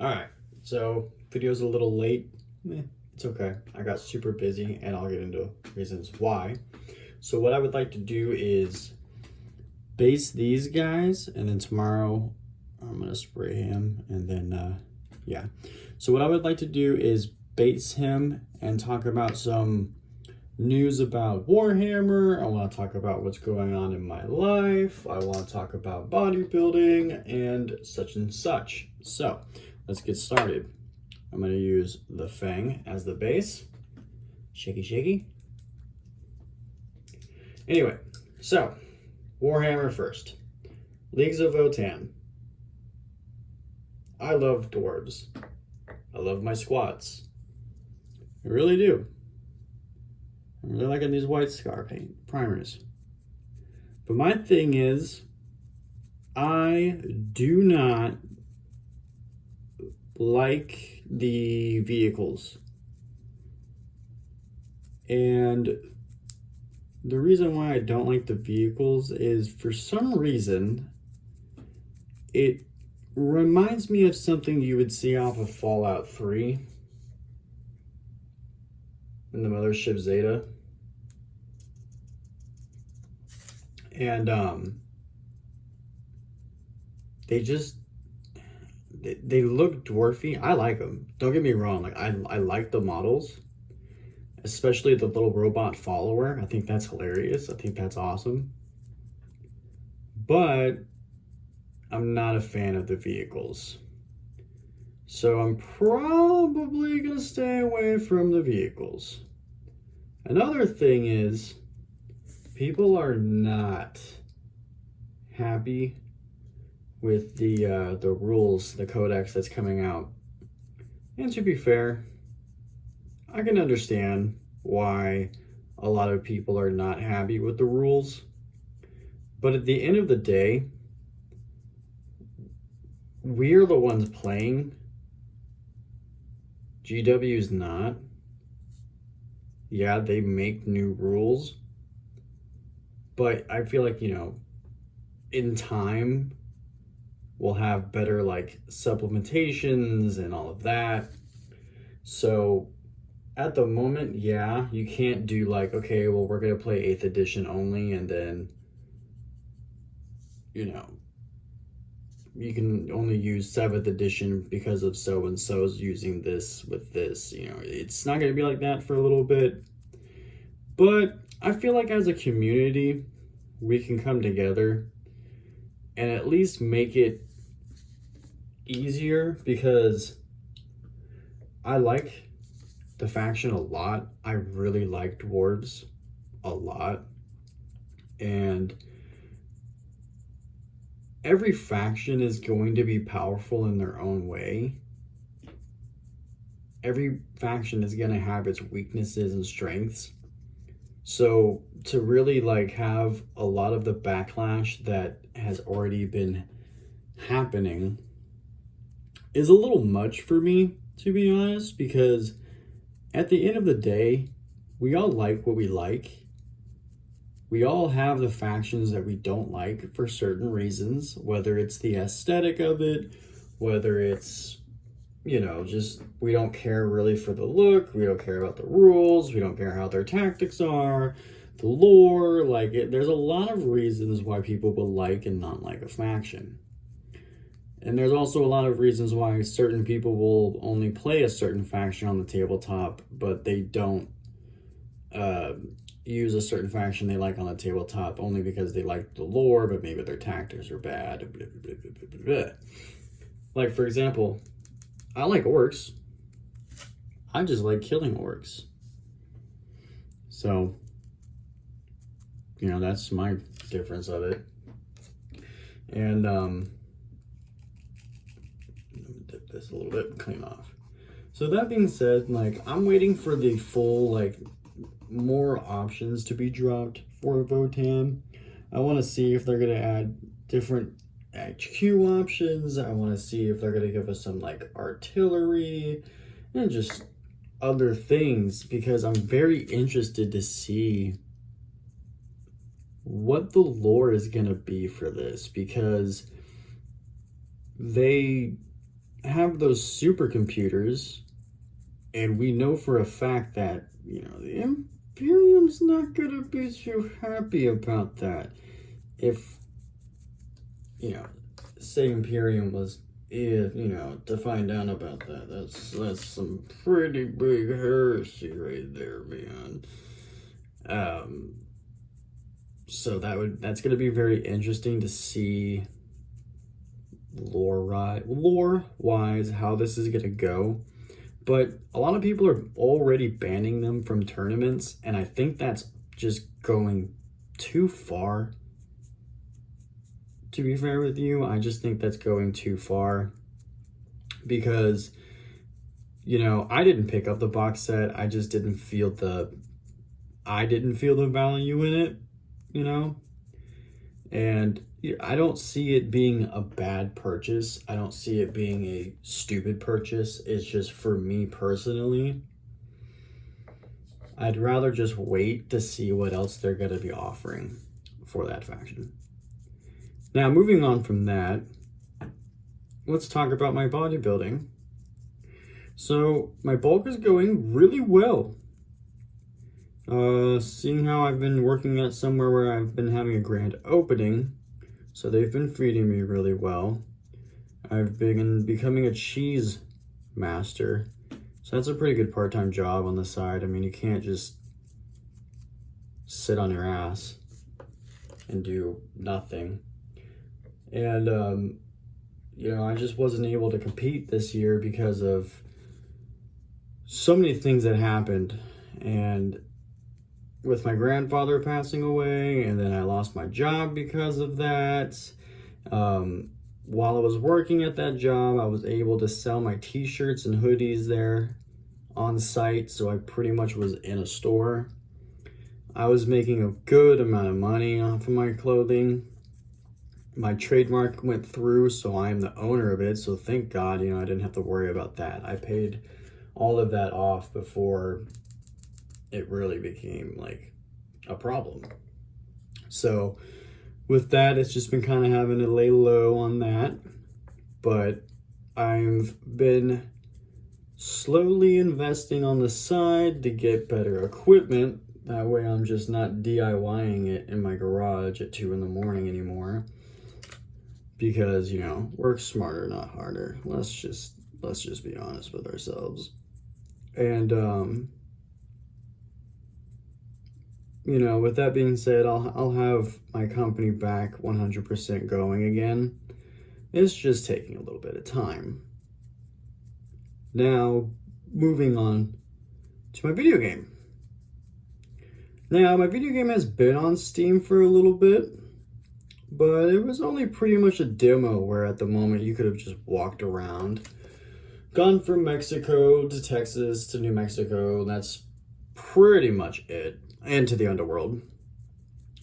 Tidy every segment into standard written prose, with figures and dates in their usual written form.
All right, so video's a little late. It's okay. I got super busy and I'll get into reasons why. So what I would like to do is base these guys, and then tomorrow I'm gonna spray him, and then yeah. So what I would like to do is base him and talk about some news about Warhammer. I want to talk about what's going on in my life. I want to talk about bodybuilding and such. So let's get started. I'm going to use the Fang as the base. Shaky, shaky. Anyway, so Warhammer first. Leagues of Votan. I love dwarves. I love my squats. I really do. I'm really liking these white scar paint primers. But my thing is, I do not like the vehicles. And the reason why I don't like the vehicles is, for some reason, it reminds me of something you would see off of Fallout 3 in the Mothership Zeta. And they look dwarfy. I like them. Don't get me wrong. Like I like the models, especially the little robot follower. I think that's hilarious. I think that's awesome. But I'm not a fan of the vehicles. So I'm probably gonna stay away from the vehicles. Another thing is, people are not happy with the rules, the codex that's coming out. And to be fair, I can understand why a lot of people are not happy with the rules. But at the end of the day, we're the ones playing. GW's not. Yeah, they make new rules. But I feel like, in time, we'll have better like supplementations and all of that. So at the moment, yeah, you can't do like, okay, well, we're going to play 8th edition only, and then, you can only use 7th edition because of so-and-so's using this with this. It's not going to be like that for a little bit. But I feel like as a community, we can come together and at least make it easier, because I like the faction a lot. I really like dwarves a lot. And every faction is going to be powerful in their own way. Every faction is going to have its weaknesses and strengths. So to really like have a lot of the backlash that has already been happening is a little much for me, to be honest, because at the end of the day, we all like what we like. We all have the factions that we don't like for certain reasons, whether it's the aesthetic of it, whether it's, just we don't care really for the look, we don't care about the rules, we don't care how their tactics are, the lore, there's a lot of reasons why people will like and not like a faction. And there's also a lot of reasons why certain people will only play a certain faction on the tabletop, but they don't use a certain faction they like on the tabletop only because they like the lore, but maybe their tactics are bad. Blah, blah, blah, blah, blah, blah. Like, for example, I like orcs. I just like killing orcs. So, that's my difference of it. And, let me dip this a little bit and clean off. So that being said, I'm waiting for the full, more options to be dropped for Votan. I want to see if they're going to add different HQ options. I want to see if they're going to give us some artillery and just other things, because I'm very interested to see what the lore is going to be for this, because they have those supercomputers, and we know for a fact that, you know, the Imperium's not going to be too happy about that. If, you know, say Imperium was, you know, to find out about that, that's some pretty big heresy right there, man. So that's going to be very interesting to see lore-wise how this is going to go. But a lot of people are already banning them from tournaments, and I think that's just going too far. To be fair with you, I just think that's going too far, because, you know, I didn't pick up the box set. I just didn't feel the value in it, you know? And I don't see it being a bad purchase. I don't see it being a stupid purchase. It's just, for me personally, I'd rather just wait to see what else they're going to be offering for that faction. Now, moving on from that, let's talk about my bodybuilding. So, my bulk is going really well. Seeing how I've been working at somewhere where I've been having a grand opening, so they've been feeding me really well. I've been becoming a cheese master, so that's a pretty good part-time job on the side. I mean, you can't just sit on your ass and do nothing. And, you know, I just wasn't able to compete this year because of so many things that happened. And with my grandfather passing away, and then I lost my job because of that. While I was working at that job, I was able to sell my t-shirts and hoodies there on site, so I pretty much was in a store. I was making a good amount of money off of my clothing. My trademark went through, so I am the owner of it, so thank God, you know, I didn't have to worry about that. I paid all of that off before it really became like a problem. So with that, it's just been kind of having to lay low on that. But I've been slowly investing on the side to get better equipment. That way I'm just not DIYing it in my garage at 2 in the morning anymore. Because, you know, work smarter, not harder. Let's just be honest with ourselves. And you know, with that being said, I'll have my company back 100% going again. It's just taking a little bit of time. Now, moving on to my video game. Now, my video game has been on Steam for a little bit, but it was only pretty much a demo where at the moment you could have just walked around, gone from Mexico to Texas to New Mexico. That's pretty much it. And to the underworld.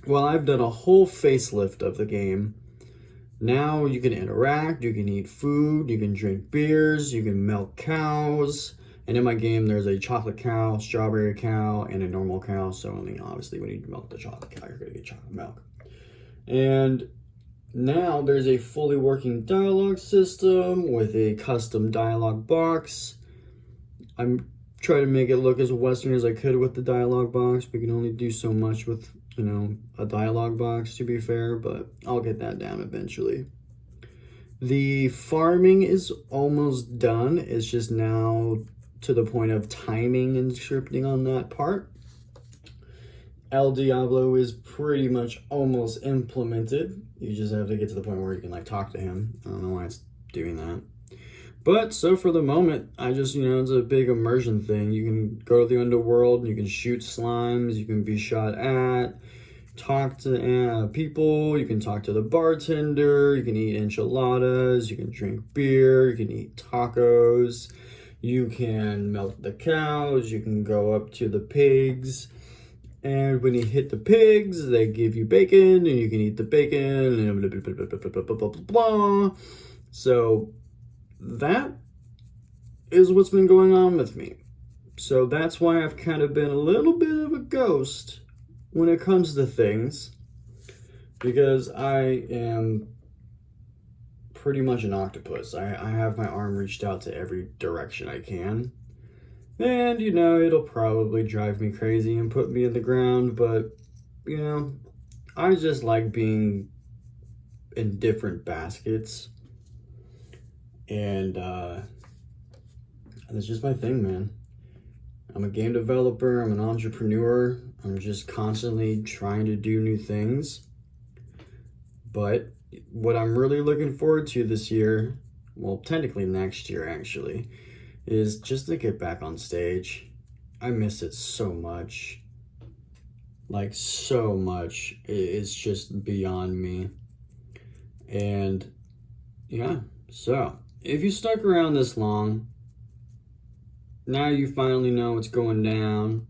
Well, I've done a whole facelift of the game. Now you can interact, you can eat food, you can drink beers, you can milk cows. And in my game, there's a chocolate cow, strawberry cow, and a normal cow. So, I mean, obviously, when you milk the chocolate cow, you're going to get chocolate milk. And now there's a fully working dialogue system with a custom dialogue box. I'm try to make it look as Western as I could with the dialogue box. We can only do so much with, you know, a dialogue box, to be fair, but I'll get that down eventually. The farming is almost done. It's just now to the point of timing and scripting on that part. El Diablo is pretty much almost implemented. You just have to get to the point where you can, like, talk to him. I don't know why it's doing that. But, so for the moment, I just, you know, it's a big immersion thing. You can go to the underworld, you can shoot slimes, you can be shot at, talk to people, you can talk to the bartender, you can eat enchiladas, you can drink beer, you can eat tacos, you can milk the cows, you can go up to the pigs, and when you hit the pigs, they give you bacon, and you can eat the bacon, and blah, blah, blah, blah, blah, blah, blah, blah. So that is what's been going on with me. So that's why I've kind of been a little bit of a ghost when it comes to things, because I am pretty much an octopus. I have my arm reached out to every direction I can. And, you know, it'll probably drive me crazy and put me in the ground, but, you know, I just like being in different baskets. And that's just my thing, man. I'm a game developer, I'm an entrepreneur. I'm just constantly trying to do new things. But what I'm really looking forward to this year, well, technically next year actually, is just to get back on stage. I miss it so much. Like, so much. It's just beyond me. And yeah, so if you stuck around this long, now you finally know what's going down.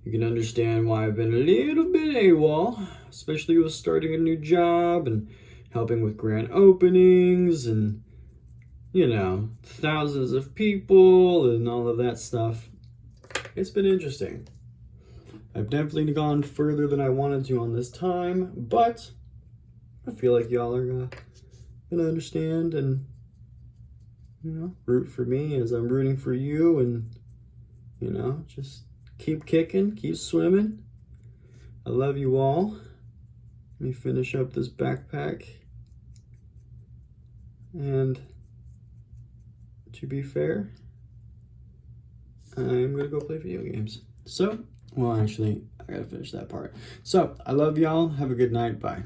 You can understand why I've been a little bit AWOL, especially with starting a new job and helping with grand openings and, you know, thousands of people and all of that stuff. It's been interesting. I've definitely gone further than I wanted to on this time, but I feel like y'all are gonna understand and, you know, root for me as I'm rooting for you, and, you know, just keep kicking, keep swimming. I love you all. Let me finish up this backpack. And to be fair, I'm gonna go play video games. So, well, actually, I gotta finish that part. So, I love y'all. Have a good night. Bye.